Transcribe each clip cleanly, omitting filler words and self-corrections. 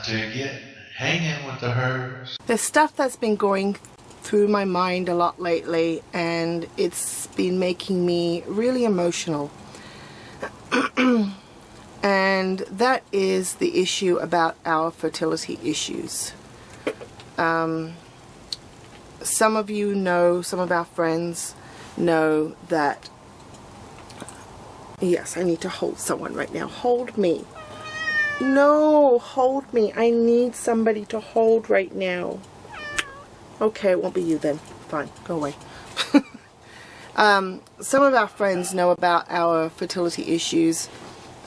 to get hanging with the hers. There's stuff that's been going through my mind a lot lately, and it's been making me really emotional. And that is the issue about our fertility issues. Some of you know, some of our friends know that, yes, I need to hold someone right now. Hold me. No, hold me. I need somebody to hold right now. Okay, it won't be you then. Fine, go away. Some of our friends know about our fertility issues.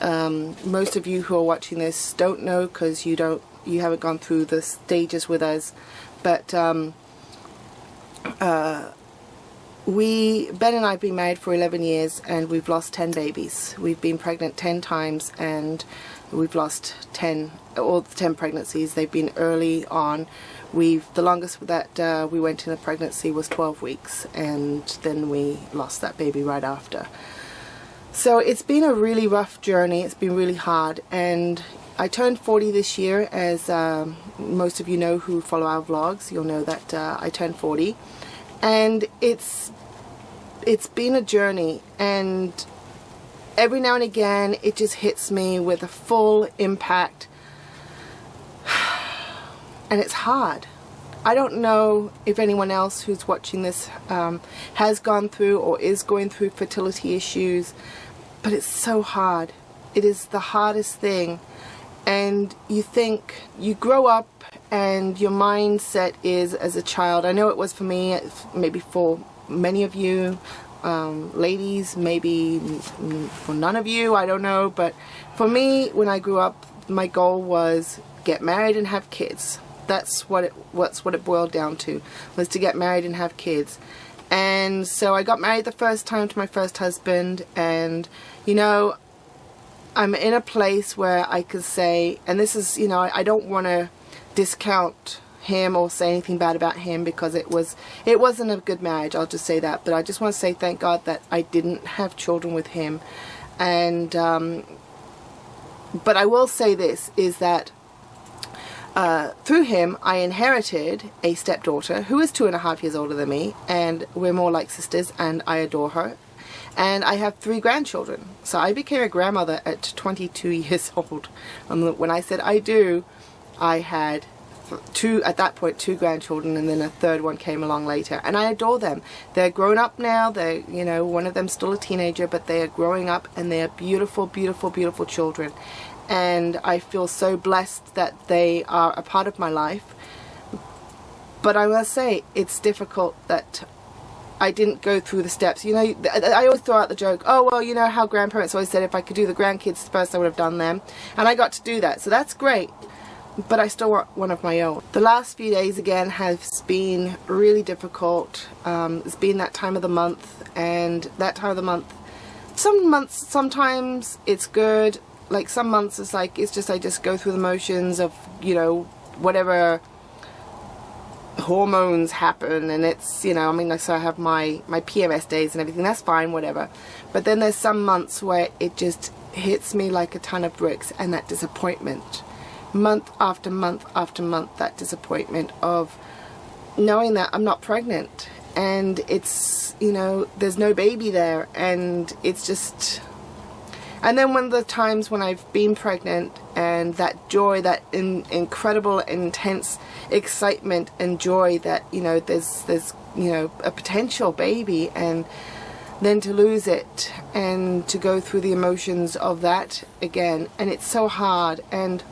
Most of you who are watching this don't know because you haven't gone through the stages with us. But Ben and I have been married for 11 years and we've lost 10 babies. We've been pregnant 10 times and we've lost 10, all 10 pregnancies. They've been early on. The longest that we went in a pregnancy was 12 weeks, and then we lost that baby right after. So it's been a really rough journey. It's been really hard, and I turned 40 this year, as most of you know who follow our vlogs. You'll know that I turned 40, and it's been a journey, and every now and again it just hits me with a full impact. And it's hard. I don't know if anyone else who's watching this has gone through or is going through fertility issues, but it's so hard. It is the hardest thing. And you think, you grow up and your mindset is as a child. I know it was for me, maybe for many of you ladies, maybe for none of you, I don't know. But for me, when I grew up, my goal was get married and have kids. That's what it boiled down to, was to get married and have kids. And so I got married the first time to my first husband, and you know, I'm in a place where I could say, and this is, you know, I don't want to discount him or say anything bad about him, because it wasn't a good marriage, I'll just say that. But I just want to say thank God that I didn't have children with him. And but I will say this, is that through him, I inherited a stepdaughter who is 2.5 years older than me, and we're more like sisters, and I adore her. And I have 3 grandchildren. So I became a grandmother at 22 years old. When I said I do, I had at that point 2 grandchildren, and then a third one came along later. And I adore them. They're grown up now. They're, you know, one of them's still a teenager, but they are growing up, and they are beautiful, beautiful, beautiful children. And I feel so blessed that they are a part of my life. But I must say, it's difficult that I didn't go through the steps. You know, I always throw out the joke, oh, well, you know how grandparents always said if I could do the grandkids first, I would have done them. And I got to do that, so that's great. But I still want one of my own. The last few days, again, has been really difficult. It's been that time of the month, and that time of the month, some months, sometimes it's good. Like some months it's like, it's just, I just go through the motions of, you know, whatever hormones happen, and it's, you know, I mean, so I have my PMS days and everything, that's fine, whatever. But then there's some months where it just hits me like a ton of bricks, and that disappointment, month after month after month, that disappointment of knowing that I'm not pregnant, and it's, you know, there's no baby there, and it's just. And then when the times when I've been pregnant, and that joy, that incredible, intense excitement and joy that, you know, there's you know, a potential baby, and then to lose it and to go through the emotions of that again, and it's so hard. And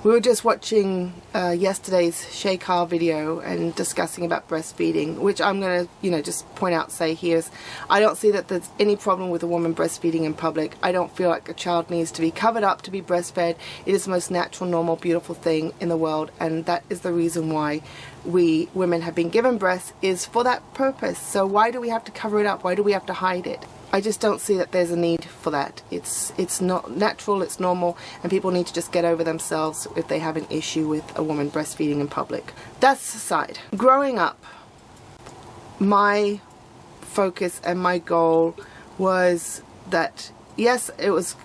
we were just watching yesterday's Shay Carl video and discussing about breastfeeding, which I'm going to, you know, just point out, say here is, I don't see that there's any problem with a woman breastfeeding in public. I don't feel like a child needs to be covered up to be breastfed. It is the most natural, normal, beautiful thing in the world, and that is the reason why we women have been given breasts, is for that purpose. So why do we have to cover it up? Why do we have to hide it? I just don't see that there's a need for that. It's not natural, it's normal, and people need to just get over themselves if they have an issue with a woman breastfeeding in public. That's aside. Growing up, my focus and my goal was that yes,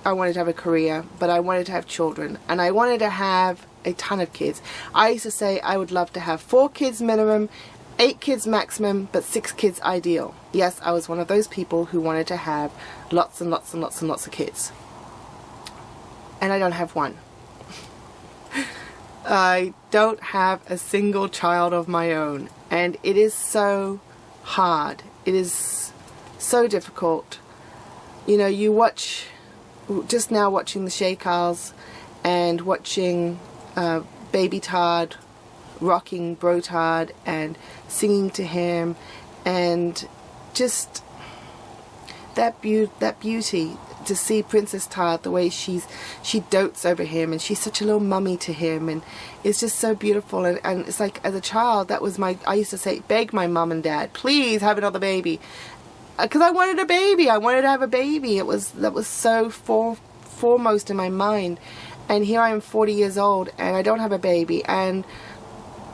I wanted to have a career, but I wanted to have children, and I wanted to have a ton of kids. I used to say I would love to have 4 kids minimum, 8 kids maximum, but 6 kids ideal. Yes, I was one of those people who wanted to have lots and lots and lots and lots of kids. And I don't have one. I don't have a single child of my own, and it is so hard. It is so difficult. You know, you watch, just now watching the Shakals and watching Baby Tard rocking Bro Tard and singing to him, and just that beauty to see Princess Tard, the way she dotes over him, and she's such a little mummy to him, and it's just so beautiful. And it's like, as a child, that was I used to say, beg my mom and dad, please have another baby, because I wanted a baby. I wanted to have a baby. That was so foremost in my mind. And here I am, 40 years old, and I don't have a baby, and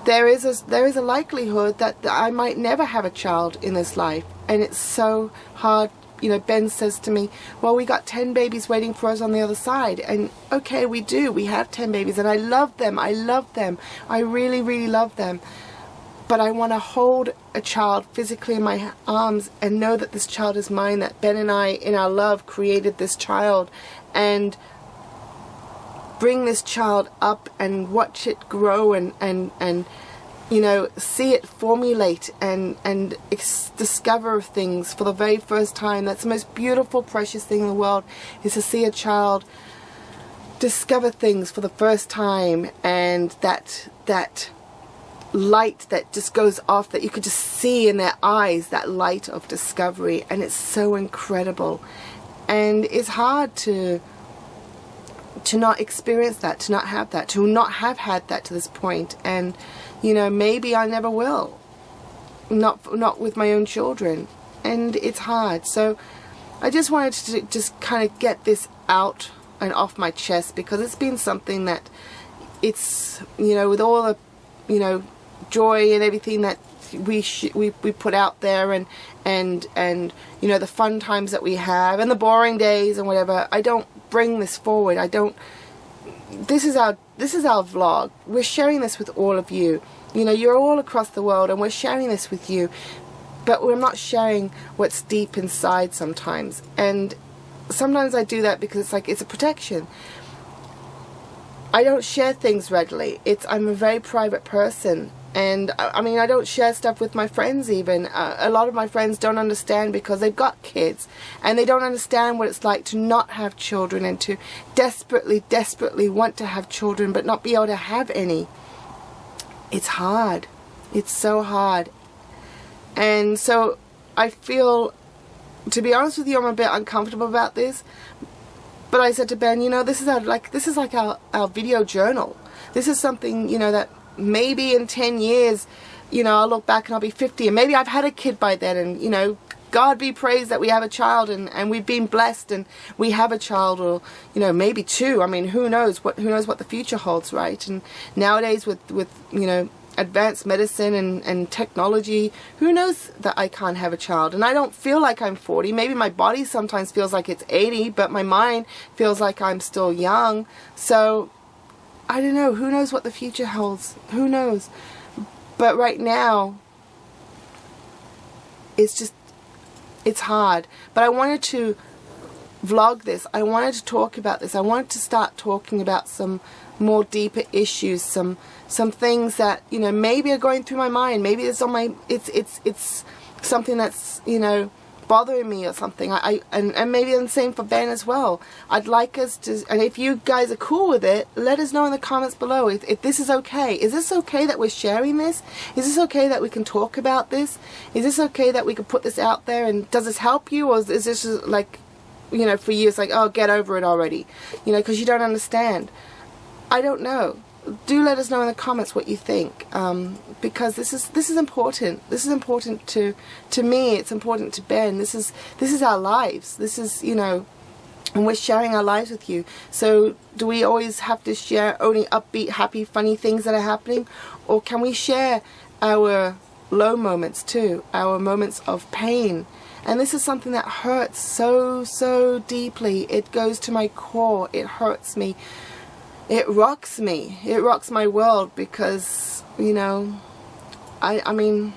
there is a likelihood that I might never have a child in this life, and it's so hard. You know, Ben says to me, well, we got 10 babies waiting for us on the other side. And okay, we do. We have 10 babies, and I love them. I love them. I really, really love them. But I want to hold a child physically in my arms and know that this child is mine, that Ben and I, in our love, created this child, and bring this child up and watch it grow and you know, see it formulate and discover things for the very first time. That's the most beautiful, precious thing in the world, is to see a child discover things for the first time, and that light that just goes off, that you could just see in their eyes, that light of discovery. And it's so incredible, and it's hard to not experience that, to not have that, to not have had that to this point. And you know, maybe I never will, not with my own children, and it's hard. So I just wanted to just kind of get this out and off my chest, because it's been something that, it's, you know, with all the, you know, joy and everything that we put out there, and you know, the fun times that we have and the boring days and whatever, I don't bring this forward. I don't. This is our vlog. We're sharing this with all of you. You know, you're all across the world, and we're sharing this with you, but we're not sharing what's deep inside sometimes. And sometimes I do that because it's like, it's a protection. I don't share things readily. I'm a very private person. And I mean, I don't share stuff with my friends even. A lot of my friends don't understand, because they've got kids, and they don't understand what it's like to not have children, and to desperately, desperately want to have children but not be able to have any. It's hard. It's so hard. And so I feel, to be honest with you, I'm a bit uncomfortable about this. But I said to Ben, you know, this is like our video journal. This is something, you know, that maybe in 10 years, you know, I'll look back and I'll be 50, and maybe I've had a kid by then, and, you know, God be praised that we have a child, and we've been blessed, and we have a child, or, you know, maybe 2. I mean, who knows what the future holds, right? And nowadays with you know, advanced medicine and technology, who knows that I can't have a child? And I don't feel like I'm 40. Maybe my body sometimes feels like it's 80, but my mind feels like I'm still young. So I don't know. Who knows what the future holds? Who knows? But right now, it's hard. But I wanted to vlog this. I wanted to talk about this. I wanted to start talking about some more deeper issues, some things that, you know, maybe are going through my mind. Maybe it's on my, it's something that's, you know, bothering me or something. And maybe the same for Ben as well. I'd like us to, and if you guys are cool with it, let us know in the comments below if this is okay. Is this okay that we're sharing this? Is this okay that we can talk about this? Is this okay that we can put this out there? And does this help you, or is this just like, you know, for you it's like, oh, get over it already, you know, because you don't understand? I don't know. Do let us know in the comments what you think, because this is important. This is important to me. It's important to Ben. This is our lives. This is, you know, and we're sharing our lives with you. So do we always have to share only upbeat, happy, funny things that are happening, or can we share our low moments too, our moments of pain, And this is something that hurts so deeply. It goes to my core. It hurts me. It rocks me. It rocks my world because, you know, I mean,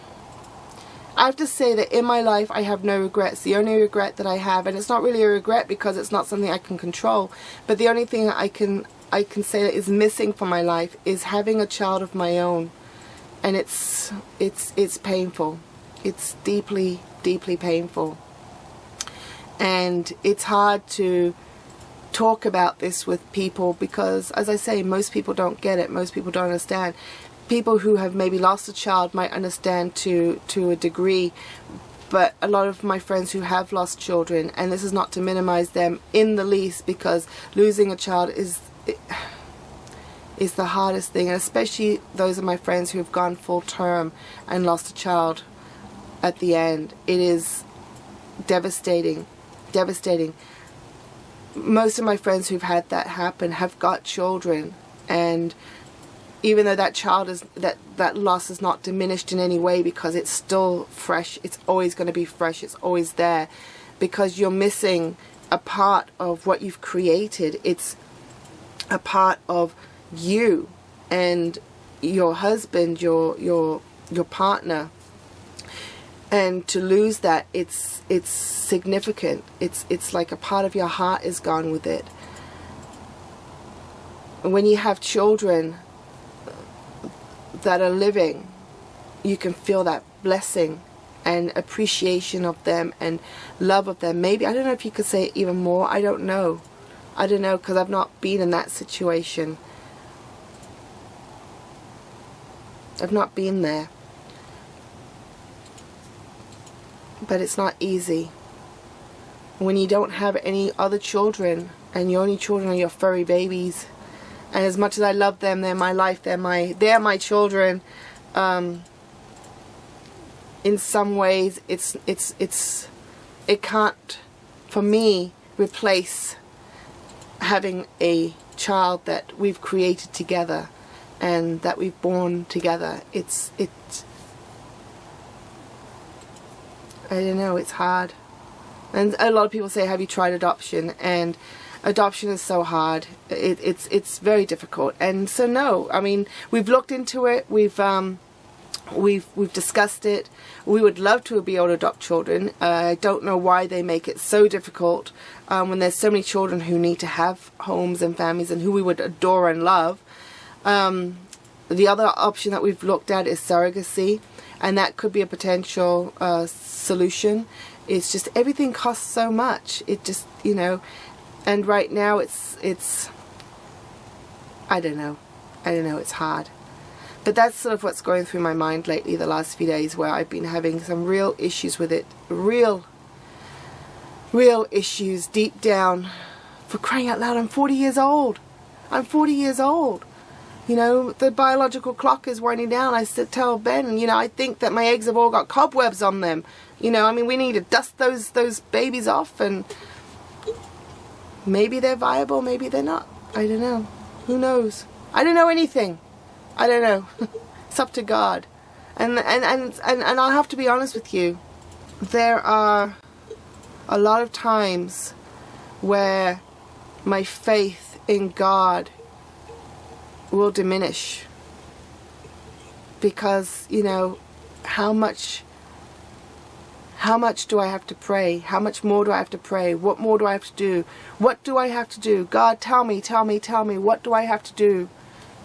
I have to say that in my life I have no regrets. The only regret that I have, and it's not really a regret because it's not something I can control, but the only thing that I can say that is missing from my life is having a child of my own. And it's painful. It's deeply painful. And it's hard to talk about this with people because, as I say, most people don't get it. Most people don't understand. People who have maybe lost a child might understand to a degree, but a lot of my friends who have lost children, and this is not to minimize them in the least, because losing a child is the hardest thing, and especially those of my friends who have gone full term and lost a child at the end. It is devastating. Most of my friends who've had that happen have got children, and even though that child is that loss is not diminished in any way because it's still fresh, it's always going to be fresh, it's always there, because you're missing a part of what you've created. It's a part of you and your husband, your partner, and to lose that, it's significant. It's like a part of your heart is gone with it. When you have children that are living, you can feel that blessing and appreciation of them and love of them. Maybe, I don't know if you could say it even more. I don't know because I've not been in that situation. I've not been there. But it's not easy. When you don't have any other children and your only children are your furry babies, and as much as I love them, they're my life, they're my children, in some ways it can't, for me, replace having a child that we've created together and that we've born together. I don't know, it's hard. And a lot of people say, have you tried adoption? And adoption is so hard. It's very difficult. And so no, I mean, we've looked into it, we've discussed it. We would love to be able to adopt children. I don't know why they make it so difficult when there's so many children who need to have homes and families and who we would adore and love. The other option that we've looked at is surrogacy, and that could be a potential solution. It's just everything costs so much. It just, you know, and right now it's I don't know, it's hard. But that's sort of what's going through my mind lately, the last few days, where I've been having some real issues with it. Real issues deep down. For crying out loud, I'm 40 years old. I'm 40 years old. You know, the biological clock is winding down. I tell Ben, you know, I think that my eggs have all got cobwebs on them. You know, I mean, we need to dust those babies off, and maybe they're viable, maybe they're not. I don't know. Who knows? I don't know anything. I don't know. It's up to God. And I'll have to be honest with you. There are a lot of times where my faith in God will diminish, because, you know, how much do I have to pray? How much more do I have to pray? What more do I have to do? What do I have to do? God, tell me, what do I have to do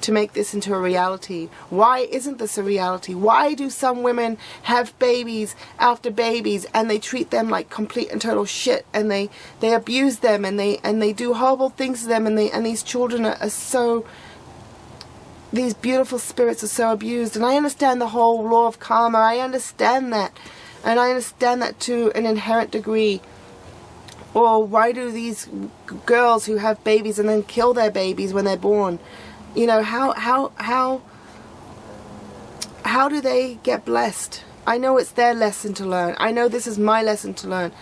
to make this into a reality? Why isn't this a reality? Why do some women have babies after babies and they treat them like complete and total shit, and they abuse them, and they do horrible things to them, and these children are so, these beautiful spirits are so abused. And I understand the whole law of karma. I understand that. And I understand that to an inherent degree. Or why do these girls who have babies and then kill their babies when they're born? You know, how do they get blessed? I know it's their lesson to learn. I know this is my lesson to learn.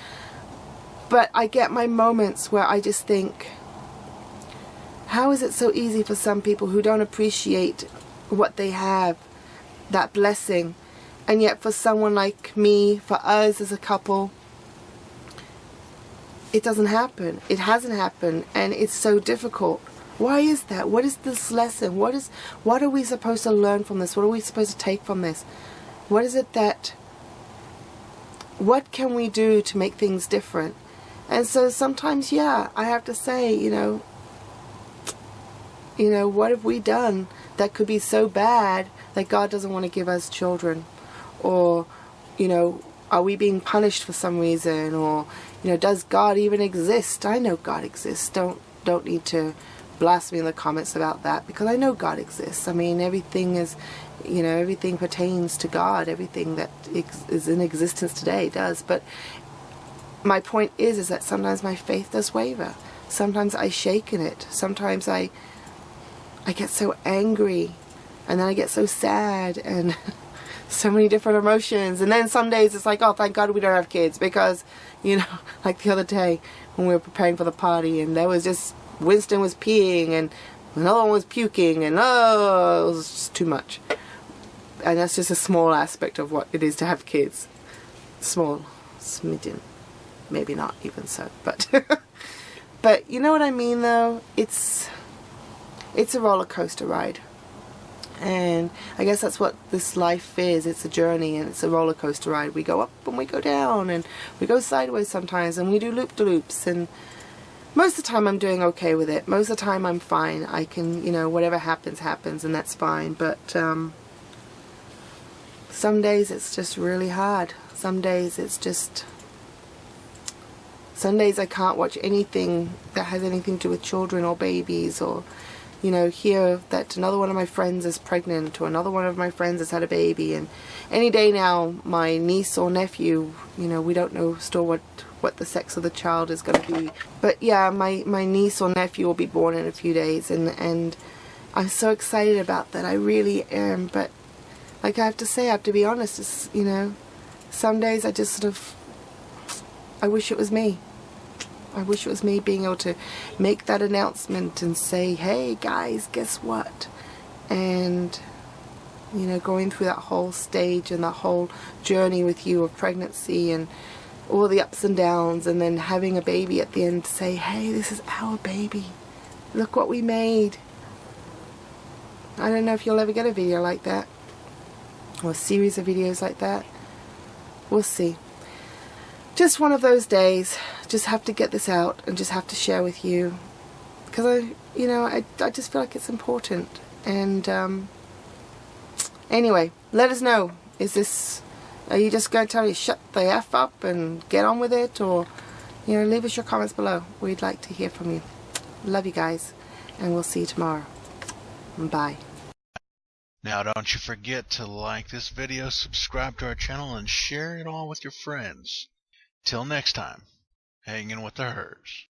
But I get my moments where I just think, how is it so easy for some people who don't appreciate what they have, that blessing, and yet for someone like me, for us as a couple, it doesn't happen. It hasn't happened, and it's so difficult. Why is that? What is this lesson? What are we supposed to learn from this? What are we supposed to take from this? What is it that, what can we do to make things different? And so sometimes, yeah, I have to say, what have we done that could be so bad that God doesn't want to give us children? Or, are we being punished for some reason? Or, does God even exist? I know God exists. Don't need to blast me in the comments about that, because I know God exists. I mean, everything is, everything pertains to God. Everything that is in existence today does. But my point is that sometimes my faith does waver. Sometimes I shake in it. Sometimes I get so angry, and then I get so sad, and so many different emotions. And then some days it's like, oh, thank God we don't have kids, because, like the other day when we were preparing for the party, and there was just, Winston was peeing, and another one was puking, and oh, it was just too much. And that's just a small aspect of what it is to have kids. Small, smidgen. Maybe not even so, but but you know what I mean, though. It's a roller coaster ride, and I guess that's what this life is. It's a journey, and it's a roller coaster ride. We go up and we go down, and we go sideways sometimes, and we do loop-de-loops. And most of the time I'm doing okay with it. Most of the time I'm fine. I can, whatever happens, happens, and that's fine. But some days it's just really hard. Some days I can't watch anything that has anything to do with children or babies, or, hear that another one of my friends is pregnant, or another one of my friends has had a baby. And any day now, my niece or nephew, we don't know still what the sex of the child is going to be. But yeah, my niece or nephew will be born in a few days, and I'm so excited about that. I really am. But like I have to be honest, it's, some days I just sort of, I wish it was me. I wish it was me being able to make that announcement and say, hey guys, guess what? And, going through that whole stage and that whole journey with you of pregnancy and all the ups and downs, and then having a baby at the end to say, hey, this is our baby. Look what we made. I don't know if you'll ever get a video like that, or a series of videos like that. We'll see. Just one of those days. Just have to get this out and just have to share with you, because I just feel like it's important. And anyway, let us know. Are you just going to tell me shut the F up and get on with it, or leave us your comments below. We'd like to hear from you. Love you guys, and we'll see you tomorrow. Bye. Now don't you forget to like this video, subscribe to our channel, and share it all with your friends. Till next time, hang in with the herds.